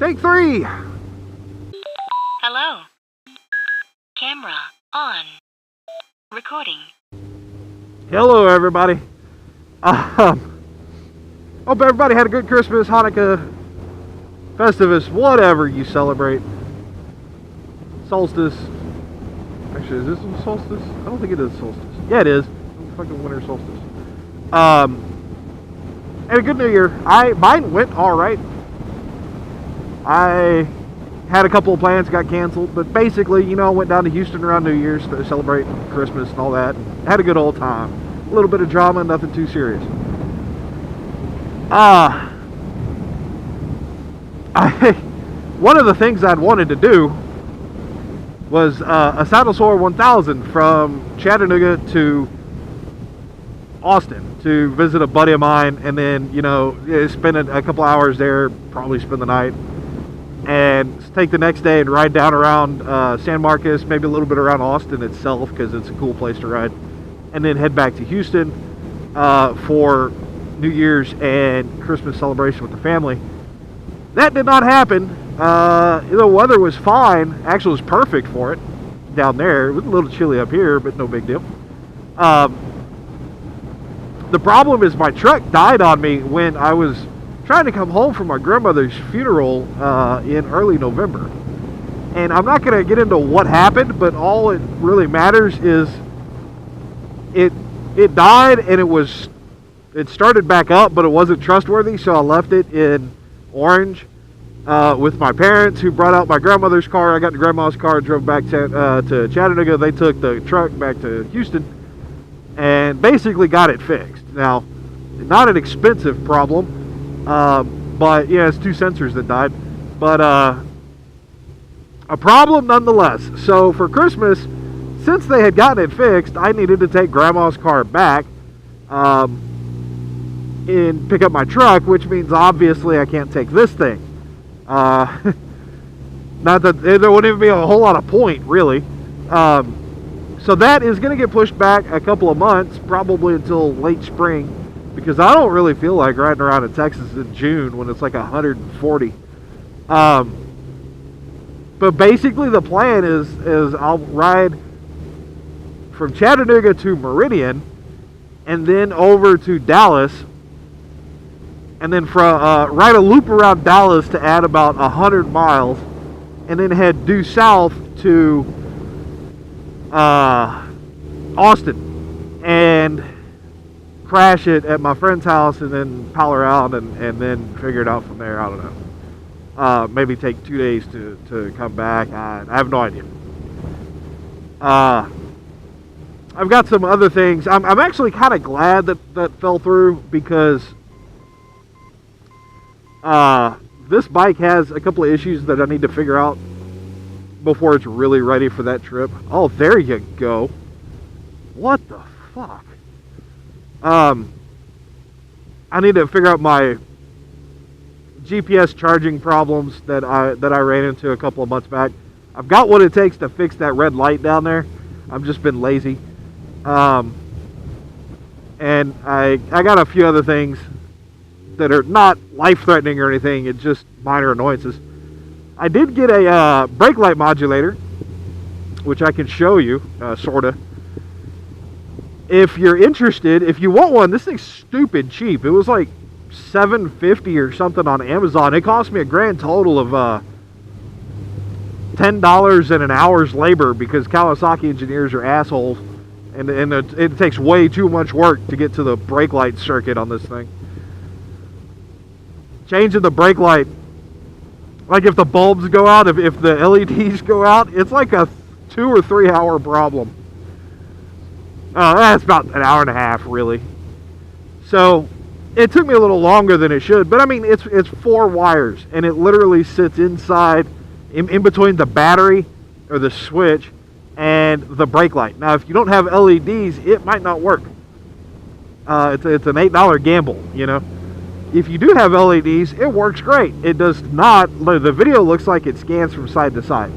Take 3. Hello. Camera on. Recording. Hello, everybody. Hope everybody had a good Christmas, Hanukkah, Festivus, whatever you celebrate. Solstice. Actually, is this a solstice? I don't think it is solstice. Yeah, it is. It's fucking winter solstice. And a good New Year. Mine went all right. I had a couple of plans, got canceled, but basically, you know, I went down to Houston around New Year's to celebrate Christmas and all that. Had a good old time. A little bit of drama, nothing too serious. One of the things I'd wanted to do was a Saddle Sore 1000 from Chattanooga to Austin to visit a buddy of mine, and then, you know, spend a couple hours there, probably spend the night, and take the next day and ride down around San Marcos, maybe a little bit around Austin itself, because it's a cool place to ride, and then head back to Houston for New Year's and Christmas celebration with the family. That did not happen. The weather was fine. Actually, it was perfect for it down there. It was a little chilly up here, but no big deal. The problem is my truck died on me when I was trying to come home from my grandmother's funeral in early November. And I'm not going to get into what happened, but all it really matters is it died, and it started back up, but it wasn't trustworthy, so I left it in Orange with my parents, who brought out my grandmother's car. I got the grandma's car, drove back to Chattanooga. They took the truck back to Houston and basically got it fixed. Now, not an expensive problem, but yeah, it's 2 sensors that died, but a problem nonetheless. So for Christmas, since they had gotten it fixed, I needed to take grandma's car back and pick up my truck, which means obviously I can't take this thing. Not that there wouldn't even be a whole lot of point, really. So that is going to get pushed back a couple of months, probably until late spring, because I don't really feel like riding around in Texas in June when it's like 140. But basically the plan is I'll ride from Chattanooga to Meridian, and then over to Dallas, and then ride a loop around Dallas to add about 100 miles, and then head due south to Austin and crash it at my friend's house, and then power out and then figure it out from there. I don't know. Maybe take 2 days to come back. I have no idea. I've got some other things. I'm actually kind of glad that fell through, because this bike has a couple of issues that I need to figure out before it's really ready for that trip. Oh, there you go. What the fuck? I need to figure out my GPS charging problems that I ran into a couple of months back. I've got what it takes to fix that red light down there. I've just been lazy. And I got a few other things that are not life-threatening or anything. It's just minor annoyances. I did get a brake light modulator, which I can show you, sorta. If you're interested, if you want one, this thing's stupid cheap. It was like $750 or something on Amazon. It cost me a grand total of $10 and an hour's labor, because Kawasaki engineers are assholes, and it takes way too much work to get to the brake light circuit on this thing. Changing the brake light, like if the bulbs go out, if the LEDs go out, it's like a 2 or 3 hour problem. That's about an hour and a half, really. So it took me a little longer than it should, but I mean, it's 4 wires, and it literally sits inside, in between the battery or the switch and the brake light. Now, if you don't have LEDs, it might not work. It's an $8 gamble, you know. If you do have LEDs, it works great. It does not. The video looks like it scans from side to side.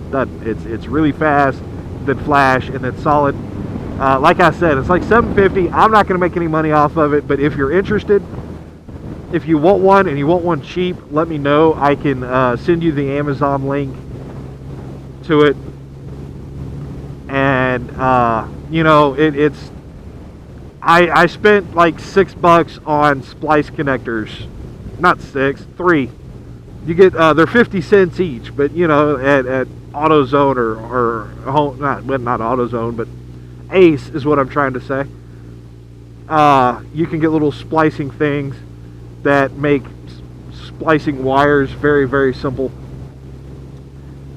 It's really fast, then flash, and then solid. Like I said, it's like $750. I'm not going to make any money off of it, but if you're interested, if you want one and you want one cheap, let me know. I can send you the Amazon link to it. And you know, it's I spent like $6 on splice connectors. Not 6, 3. You get they're 50 cents each, but you know, at AutoZone or home, not AutoZone, but Ace is what I'm trying to say. You can get little splicing things that make splicing wires very, very simple.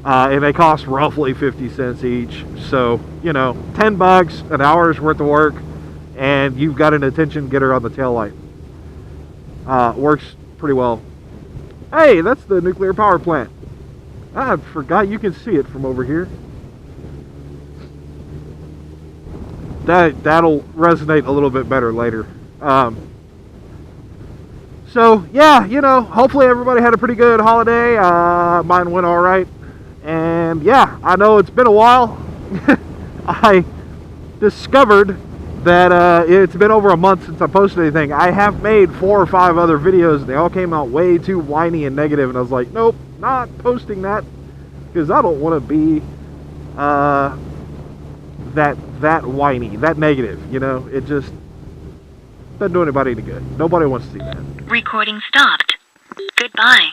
And they cost roughly 50 cents each. So, you know, $10, an hour's worth of work, and you've got an attention getter on the taillight. Works pretty well. Hey, that's the nuclear power plant. I forgot you can see it from over here. That'll resonate a little bit better later. So yeah, you know, hopefully everybody had a pretty good holiday. Mine went all right, and yeah, I know it's been a while. I discovered that it's been over a month since I posted anything. I have made 4 or 5 other videos, and they all came out way too whiny and negative, and I was like, nope, not posting that, because I don't want to be that whiny, that negative, you know. It just doesn't do anybody any good. Nobody wants to see that. Recording stopped. Goodbye.